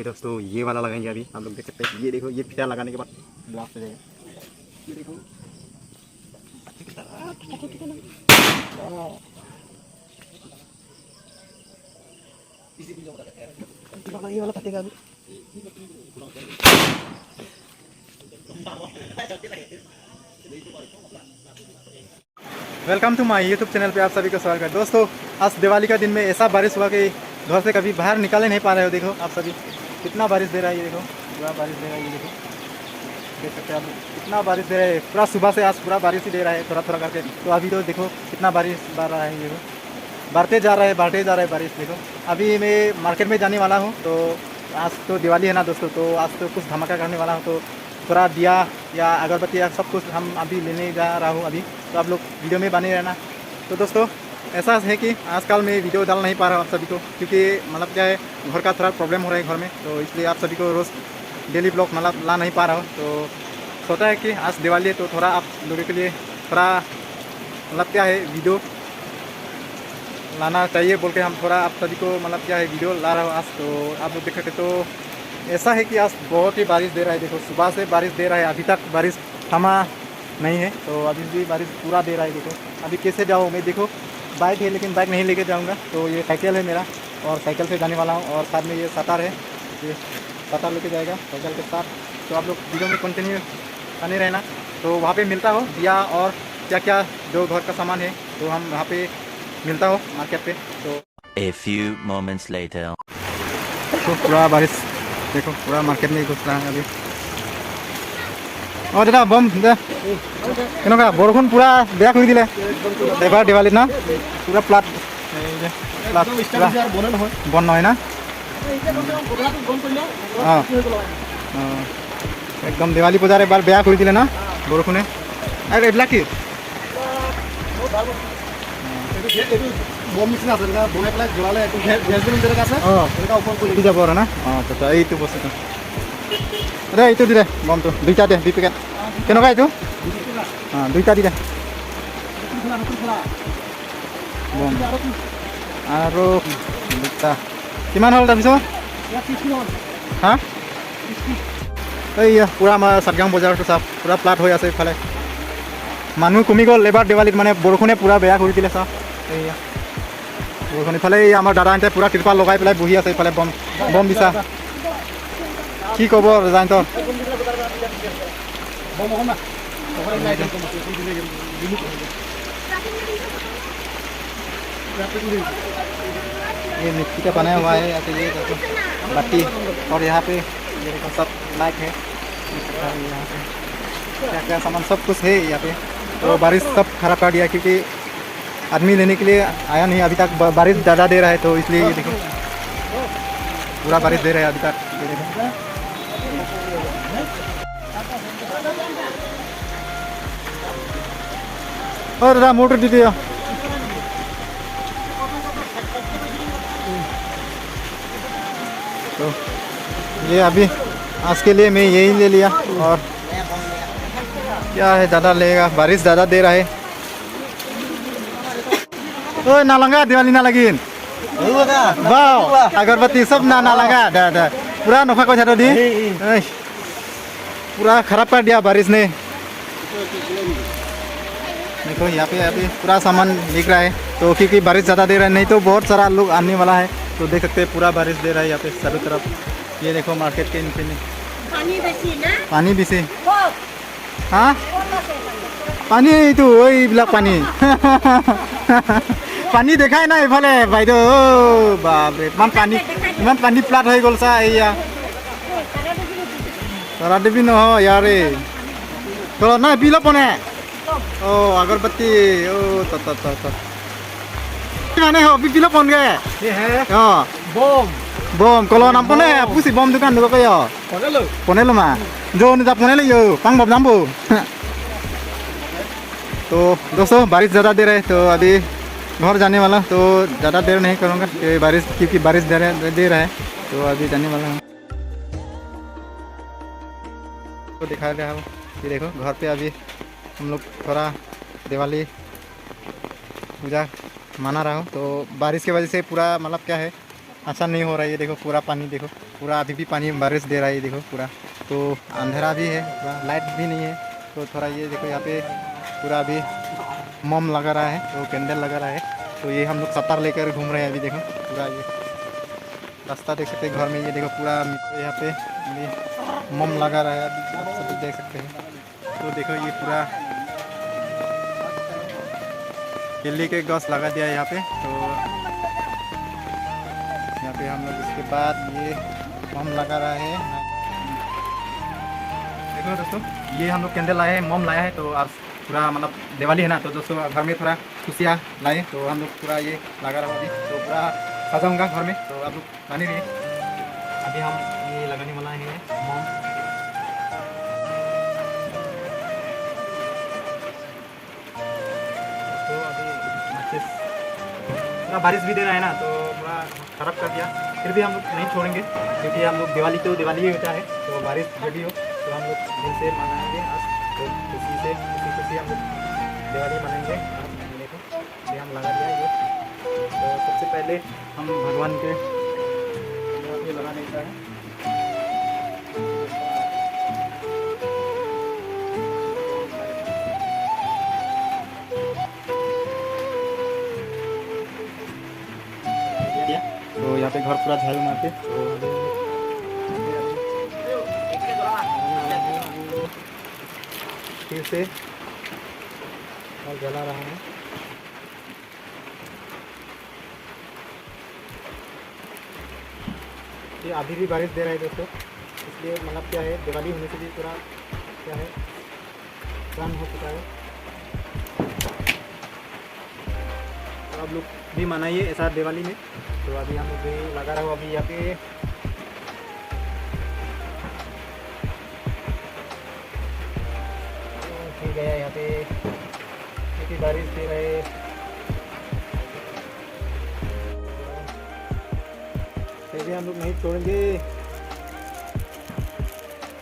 चलिए दोस्तों ये वाला लगाएंगे अभी। आप लोग देख सकते हैं, ये देखो ये फिटा लगाने के बाद ब्लास्ट हो जाएगा। ये देखो ये वाला फटेगा अभी। Welcome to my YouTube channel पे आप सभी का स्वागत है दोस्तों। आज दिवाली का दिन में ऐसा बारिश हुआ कि घर से कभी बाहर निकाले नहीं पा रहे हो। देखो आप सभी कितना बारिश दे रहा है, ये देखो पूरा बारिश दे रहा है। ये देखो देख सकते हैं आप कितना बारिश दे रहा है। पूरा सुबह से आज पूरा बारिश ही दे रहा है थोड़ा थोड़ा करके। तो अभी तो देखो कितना बारिश बढ़ रहा है, ये देखो बढ़ते जा रहा है बारिश। देखो अभी मैं मार्केट में जाने वाला हूँ। तो आज तो दिवाली है ना दोस्तों, तो आज तो कुछ धमाका करने वाला हूँ। तो थोड़ा दिया या अगरबत्ती या सब कुछ हम अभी लेने जा रहा हूँ अभी। तो आप लोग वीडियो में बने रहना। तो दोस्तों ऐसा है कि आजकल मैं वीडियो डाल नहीं पा रहा हूँ आप सभी को, क्योंकि मतलब क्या है घर का थोड़ा प्रॉब्लम हो रहा है घर में। तो इसलिए आप सभी को रोज़ डेली ब्लॉग मतलब ला नहीं पा रहा हूँ। तो सोचा है कि आज दिवाली है तो थोड़ा आप लोगों के लिए थोड़ा मतलब क्या है वीडियो लाना चाहिए बोल के हम थोड़ा आप सभी को मतलब क्या है वीडियो ला रहा हूँ आज। तो आप लोग देख सकते। तो ऐसा है कि आज बहुत ही बारिश दे रहा है। देखो सुबह से बारिश दे रहा है, अभी तक बारिश थमा नहीं है। तो अभी भी बारिश पूरा दे रहा है। देखो अभी कैसे जाऊँ मैं, देखो बाइक है लेकिन बाइक नहीं लेके जाऊँगा। तो ये साइकिल है मेरा और साइकिल से जाने वाला हूँ। और साथ में ये सतार है, ये सतार लेके जाएगा साइकिल के साथ। तो आप लोग वीडियो में कंटिन्यू बने रहना। तो वहाँ पे मिलता हो दिया और क्या क्या जो घर का सामान है तो हम वहाँ पे मिलता हो मार्केट पे। तो A few moments later. तो पूरा बारिश देखो पूरा मार्केट में घुस रहा है अभी। और दादा बम दे केनका बरखुन पूरा बेया कर दिले एबार दिवाली ना पूरा प्लाट बन नय ना एकदम दिवाली बजार एबार बेया कर दिले ना बरखुने। और एबला की बम निचिना আছে না বনাই পেলাই জ্বলালে একটু গ্যাস দিন দেরে কাছে এটা উপর করে দি যাব আর না। আচ্ছা এইটো বস্তুটো রে এইটো দি দে বমটো দুইটা দে 2 প্যাকেট কেনকা এইটো দুইটা দি দে বম আৰু দুটা কিমান হল তাৰপিছত হা এই পুৰা আমাৰ সাতগাঁও বজাৰটো চাপ পুৰা প্লাট হৈ আছে। ইফালে মানুহ কমি গ'ল এবাৰ দিৱালীত, মানে বৰষুণে পুৰা বেয়া কৰি দিলে চাপ। এইয়া বৰষুণ ইফালে আমাৰ দাদাহঁতে পুৰা তিৰপাল লগাই পেলাই বহি আছে ইফালে বম বম দিছা কি ক'ব জানতো। ये मिट्टी का बना हुआ है। तो ये देखो बत्ती और यहाँ पे ये देखो सब लाइट है। यहाँ पे क्या क्या सामान सब कुछ है यहाँ पे। तो बारिश सब खराब कर दिया क्योंकि आदमी लेने के लिए आया नहीं अभी तक। बारिश ज़्यादा दे रहा है तो इसलिए ये देखो पूरा बारिश दे रहा है अभी तक। ये देखो और दादा मोटर दी दिया। तो ये अभी आज के लिए मैं यही ले लिया। और क्या है ज़्यादा लेगा, बारिश ज़्यादा दे रहा है। ओए ना लगा दिवाली ना लगिन वाओ अगरबत्ती सब ना लगा दा पूरा नफा को छाटो दी पूरा खराब कर दिया बारिश ने। देखो यहाँ पे पूरा सामान बिक रहा है। तो क्योंकि बारिश ज़्यादा दे रहा है, नहीं तो बहुत सारा लोग आने वाला है। तो देख सकते हैं पूरा बारिश दे रहा है यहाँ पे चारों तरफ। ये देखो मार्केट के नीचे में पानी बेसी हाँ पानी तो वही ब्लैक पानी पानी देखाय ना इफाले বাইদেউ बाप रे इमान पानी प्लाट हो गल सा एया तारा देवी न यार तो ना बिलो पने ओ अगरबत्ती ओ त माने हो बिलो पन गे ये है हां बम बम कलो नाम पने पुसी बम दुकान दो कयो पनेलो मा जो नि जा पनेलो यो पांग बम नामबो। तो दोस्तों बारिश ज़्यादा दे रहा है तो अभी घर जाने वाला। तो ज़्यादा देर नहीं करूँगा बारिश क्योंकि बारिश दे रहा है। तो अभी जाने वाला हूँ। तो दिखा रहा हूँ ये देखो घर पे अभी हम लोग थोड़ा दिवाली पूजा मना रहा हूँ। तो बारिश की वजह से पूरा मतलब क्या है अच्छा नहीं हो रहा है। ये देखो पूरा पानी देखो, पूरा अभी भी पानी बारिश दे रहा है। ये देखो पूरा तो अंधेरा भी है, पूरा लाइट भी नहीं है। तो थोड़ा ये देखो यहाँ पे पूरा अभी मोम लगा रहा है, तो कैंडल लगा रहा है। तो ये हम लोग सतार लेकर घूम रहे हैं अभी। देखो पूरा ये रास्ता देख सकते हैं घर में। ये देखो पूरा यहाँ पे ये मोम लगा रहा है अभी, आप सब देख सकते हैं। तो देखो ये पूरा केले के गछ लगा दिया है यहाँ पे। तो यहाँ पे हम लोग इसके बाद ये मोम लगा रहा है। देखो दोस्तों ये हम लोग कैंडल लाए हैं, मोम लाया है। तो आज पूरा मतलब दिवाली है ना, तो दोस्तों घर में थोड़ा खुशियाँ लाए। तो हम लोग पूरा ये लगा रहा हूँ अभी, तो पूरा सजाऊंगा घर में। तो आप लोग लाने रहिए, अभी हम ये लगाने वाला है मोम। तो अभी माचिस पूरा बारिश भी दे रहा है ना, तो पूरा खराब कर दिया। फिर भी हम लोग नहीं छोड़ेंगे, क्योंकि हम लोग दिवाली तो दिवाली ही होता है। तो बारिश जो भी हो तो हम लोग दिल से मनाएंगे आज। तो खुशी हम लोग दिवाली मनाएंगे आज। देखो ये हम लगा दिया ये। तो सबसे पहले हम भगवान के ये लगा देता है। तो यहाँ पे घर पूरा झाड़ू मारते। तो फिर से और जला रहा है। ये अभी भी बारिश दे रहा है दोस्तों, इसलिए मतलब क्या है, दिवाली होने से भी पूरा क्या है शाम हो चुका है। तो आप लोग भी मनाइए ऐसा दिवाली में। तो अभी हम लोग भी लगा रहा हूँ अभी यहाँ पे। ठीक है यहाँ पे क्योंकि बारिश दे रहे। फिर भी हम लोग नहीं छोड़ेंगे।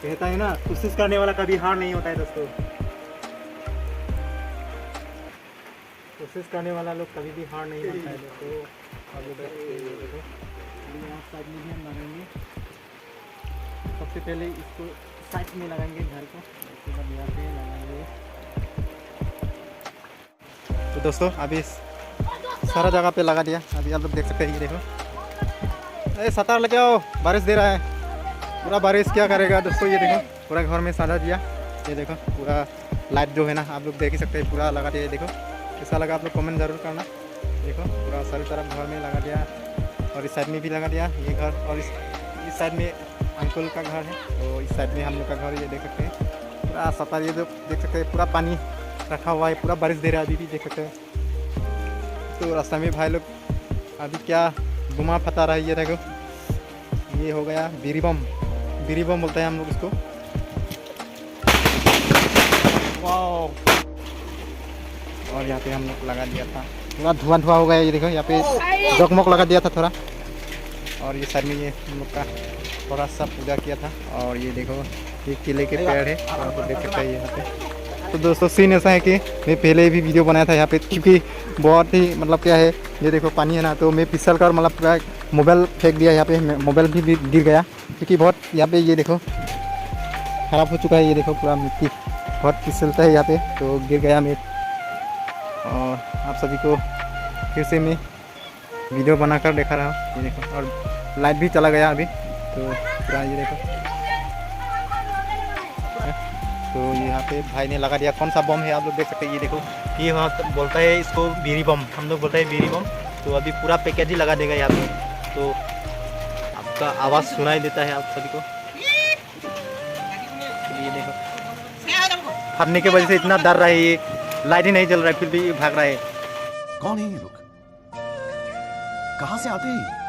कहता है ना, कोशिश करने वाला कभी हार नहीं होता है दोस्तों। कोशिश करने वाला लोग कभी भी हार नहीं होता है दोस्तों। अब देखो यहाँ साइड में भी हम लगाएंगे। सबसे पहले इसको साइड में लगाएंगे घर को, उसके बाद यहाँ पे लगाएंगे। तो दोस्तों अभी सारा जगह पे लगा दिया। अभी आप लोग देख सकते हैं, ये देखो अरे सतार लगे आओ, बारिश दे रहा है। पूरा बारिश क्या करेगा दोस्तों। ये देखो पूरा घर में सजा दिया। ये देखो पूरा लाइट जो है ना, आप लोग देख ही सकते हैं, पूरा लगा दिया। ये देखो कैसा लगा आप लोग कमेंट ज़रूर करना। देखो पूरा सारी तरफ घर में लगा दिया, और इस साइड में भी लगा दिया ये घर। और इस साइड में अंकल का घर है, तो इस साइड में हम लोग का घर। ये देख सकते हैं पूरा सतार, ये जो देख सकते हैं पूरा पानी रखा हुआ है, पूरा बारिश दे रहा है अभी भी, देख सकते हैं। तो रास्ता में भाई लोग अभी क्या घुमा फता रहा है। ये देखो ये हो गया बीरी बम, बीरी बम बोलते हैं हम लोग इसको। वाह, और यहाँ पे हम लोग लगा दिया था, पूरा धुआं धुआं हो गया। ये देखो यहाँ पे जगमग लगा दिया था थोड़ा। और ये साइड में ये हम लोग का थोड़ा सा पूजा किया था। और ये देखो ये केले के पेड़ है, आप देख सकते हैं यहाँ पे। तो दोस्तों सीन ऐसा है कि मैं पहले भी वीडियो बनाया था यहाँ पे, क्योंकि बहुत ही मतलब क्या है, ये देखो पानी है ना, तो मैं फिसल कर मतलब पूरा मोबाइल फेंक दिया यहाँ पे। मोबाइल भी गिर गया, क्योंकि बहुत यहाँ पे ये देखो ख़राब हो चुका है। ये देखो पूरा मिट्टी बहुत फिसलता है यहाँ पे, तो गिर गया मैं। और आप सभी को फिर से मैं वीडियो बनाकर दिखा रहा हूँ। ये देखो और लाइट भी चला गया अभी, तो पूरा ये देखो। तो यहाँ पे भाई ने लगा दिया, कौन सा बम है आप लोग देख सकते हैं। ये देखो ये वहाँ बोलता है इसको बीरी बम, हम लोग बोलते हैं बीरी बम। तो अभी पूरा पैकेज ही लगा देगा यहाँ पे, तो आपका आवाज़ सुनाई देता है आप सभी को। ये देखो फटने की वजह से इतना डर रहा है, ये लाइट ही नहीं जल रहा है, फिर भी भाग रहा है। कौन है ये लोग? कहाँ से आते हैं?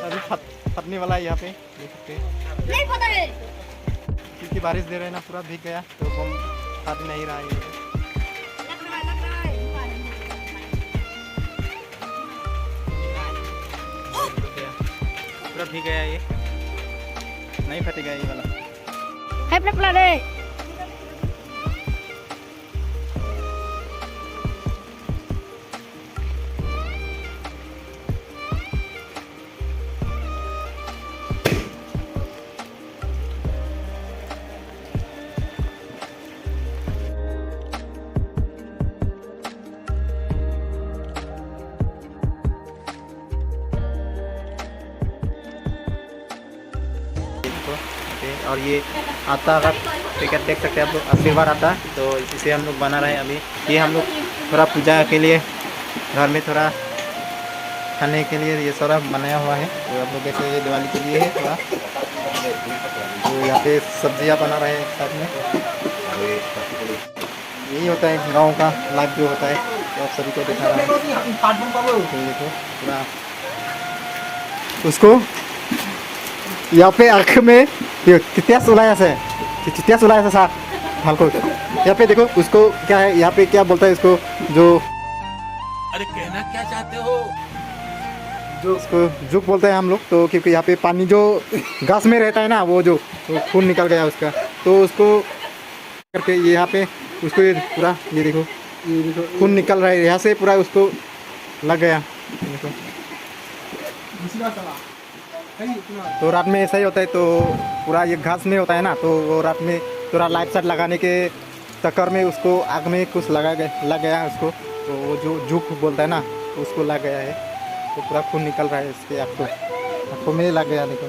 अभी फटने वाला है यहाँ पे, देख सकते हैं। नहीं पता है, क्योंकि बारिश दे रहे हैं ना, पूरा भीग गया, तो बम फट नहीं रहा है। पूरा भीग गया, ये नहीं फटेगा ये वाला। पे। और ये आता का टिकट देख सकते हैं आप लोग, आशीर्वाद आता, तो इसे हम लोग बना रहे हैं अभी। ये हम लोग थोड़ा पूजा के लिए घर में थोड़ा खाने के लिए ये सारा बनाया हुआ है। तो आप लोग देखो ये दिवाली के लिए है थोड़ा। तो यहाँ पे सब्जियाँ बना रहे हैं साथ में। यही होता है गांव का लाइफ जो होता है, तो आप सभी को दिखा रहा है। तो देखो पूरा उसको यहाँ पे आँख में ये कितना सुलाया से कितना सुलाया से साथ हल्को। यहाँ पे देखो उसको क्या है, यहाँ पे क्या बोलता है इसको, जो अरे कहना क्या चाहते हो? जो उसको जुक बोलते हैं हम लोग। तो क्योंकि यहाँ पे पानी जो घास में रहता है ना, वो जो तो खून निकल गया उसका, तो उसको करके ये यहाँ पे उसको ये पूरा ये देखो खून निकल रहा है यहाँ से, पूरा उसको लग गया देखो। तो रात में ऐसा ही होता है, तो पूरा ये घास में होता है ना, तो वो रात में थोड़ा लाइट साइट लगाने के चक्कर में उसको आग में कुछ लग गया है उसको। तो वो जो जुक बोलता है ना, तो उसको लग गया है, तो पूरा खून निकल रहा है इसके आँखों में लग गया देखो।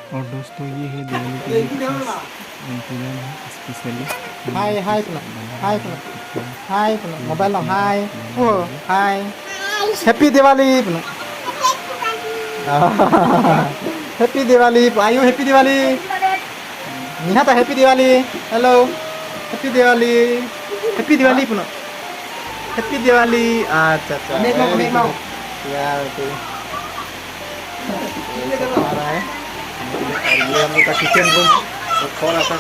और दोस्तों ये है दिवाली के specially. Hi hi hi hi mobile hi ओ hi happy Diwali happy Diwali आयु हैप्पी दिवाली निहा तो happy Diwali hello happy Diwali पुनः हैप्पी दिवाली। अच्छा अच्छा यार तो आ रहा है। ये हम लोग का किचन रूम और आता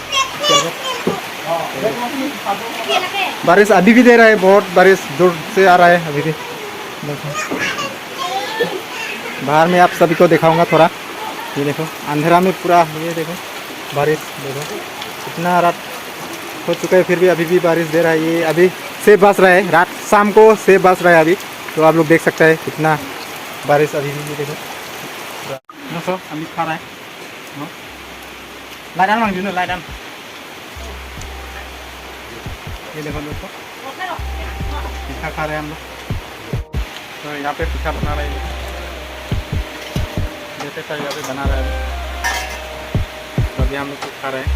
बारिश अभी भी दे रहा है, बहुत बारिश जोर से आ रहा है अभी भी। बाहर में आप सभी को दिखाऊंगा थोड़ा। ये देखो अंधेरा में पूरा ये देखो बारिश देखो इतना रात हो चुका है, फिर भी अभी भी बारिश दे रहा है। ये अभी से बस रहा है, रात शाम को से बस रहा है अभी, तो आप लोग देख सकते हैं कितना बारिश अभी भी। ये देखो दोस्तों अभी खा रहा है लाइडान मांग जुनू लाइडान। ये देखो दोस्तों पिठा खा रहे हैं हम लोग। तो यहाँ पे पिठा बना रहे हैं, जैसे का यहाँ पे बना रहा है तो अभी हम लोग कुछ खा रहे हैं।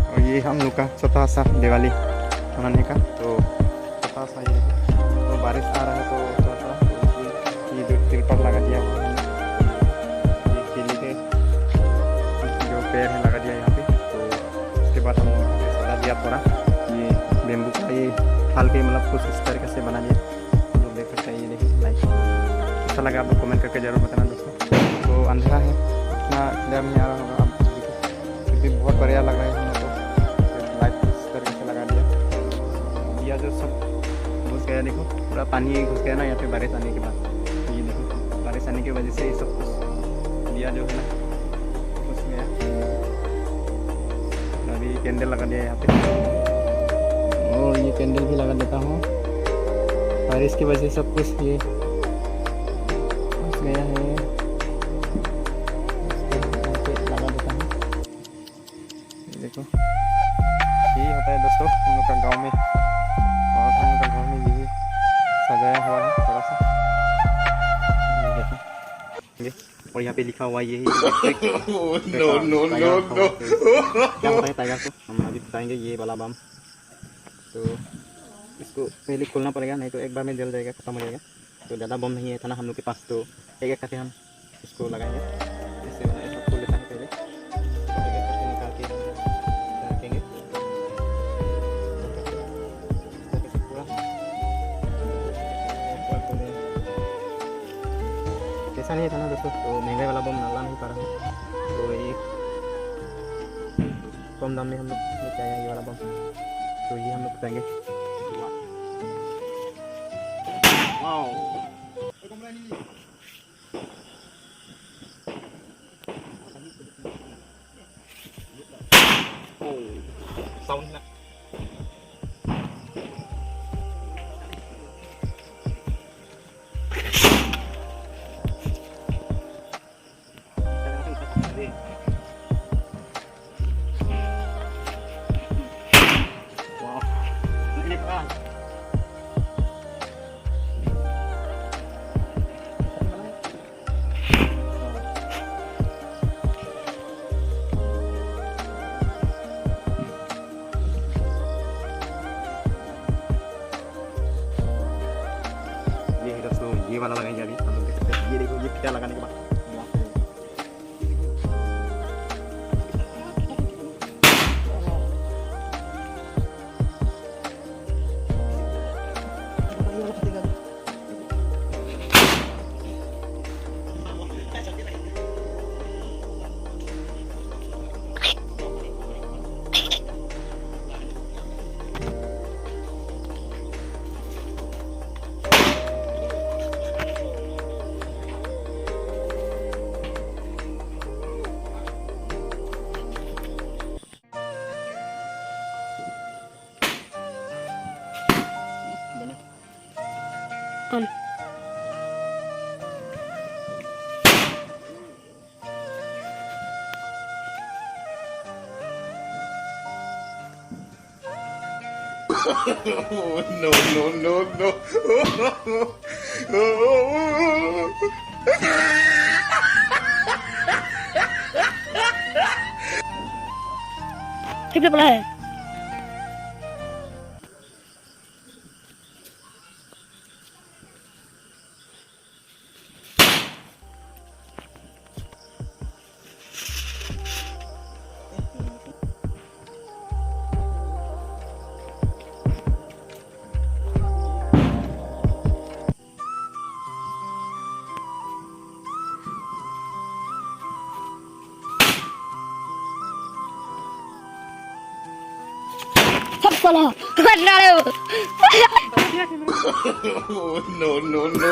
और ये हम लोग का छोटा सा दिवाली मनाने का, तो छोटा सा ये तो बारिश आ रहा है, तो थोड़ा ये जो तिरपाल लगा दिया हुआ है, ये केले के जो पेड़ है लगा दिया यहाँ पे। तो उसके बाद हम सजा दिया थोड़ा ये बेम्बू का ये फाल के मतलब कुछ इस तरीके से बना दिया। हम लोग देख सकते हैं। ये देखिए लाइक अच्छा लगा आप लोग कमेंट करके ज़रूर बताना दोस्तों। तो अंधेरा है इतना क्लियर नहीं आ रहा होगा, आप फिर भी बहुत बढ़िया लग रहा है। हम लोग को लाइट इस तरीके से लगा दिया, दिया जो सब घुस गया देखो, पूरा पानी घुस गया ना यहाँ पे बारिश आने के बाद। ये देखो बारिश आने की वजह से ये सब कुछ दिया जो है ना घुस गया। अभी कैंडल लगा दिया यहाँ पे, और ये कैंडल भी लगा देता हूँ। बारिश की वजह से सब कुछ ये घुस गया है, लगा देता हूँ। देखो यही होता है दोस्तों हम लोग का गाँव में, और हम लोग का घर में ये सजाया हुआ है थोड़ा सा। देखो और यहाँ पे लिखा हुआ यही क्या होता है टाइगर को हम अभी बताएंगे। ये वाला बम तो इसको पहले खोलना पड़ेगा, नहीं तो एक बार में जल जाएगा, खत्म हो जाएगा। तो ज़्यादा बम नहीं है था ना हम लोग के पास, तो एक एक करके हम इसको लगाएंगे। इससे ऐसा खोल लेता है पहले, एक एक करके निकाल के रखेंगे पूरा। कैसा नहीं था ना दोस्तों, तो महंगे वाला बम ला नहीं पा रहा है, तो ये कम दाम में हम लोग लेके आए ये वाला बम। तो ये हम लोग बताएंगे। साउंड ना लगाएंगे अभी। हम लोग देख सकते हैं, ये देखो, ये फिटा लगाने के बाद On. No, no, no, no. ठीक है, है सब चलो कर रहे हो। No, no, no, no.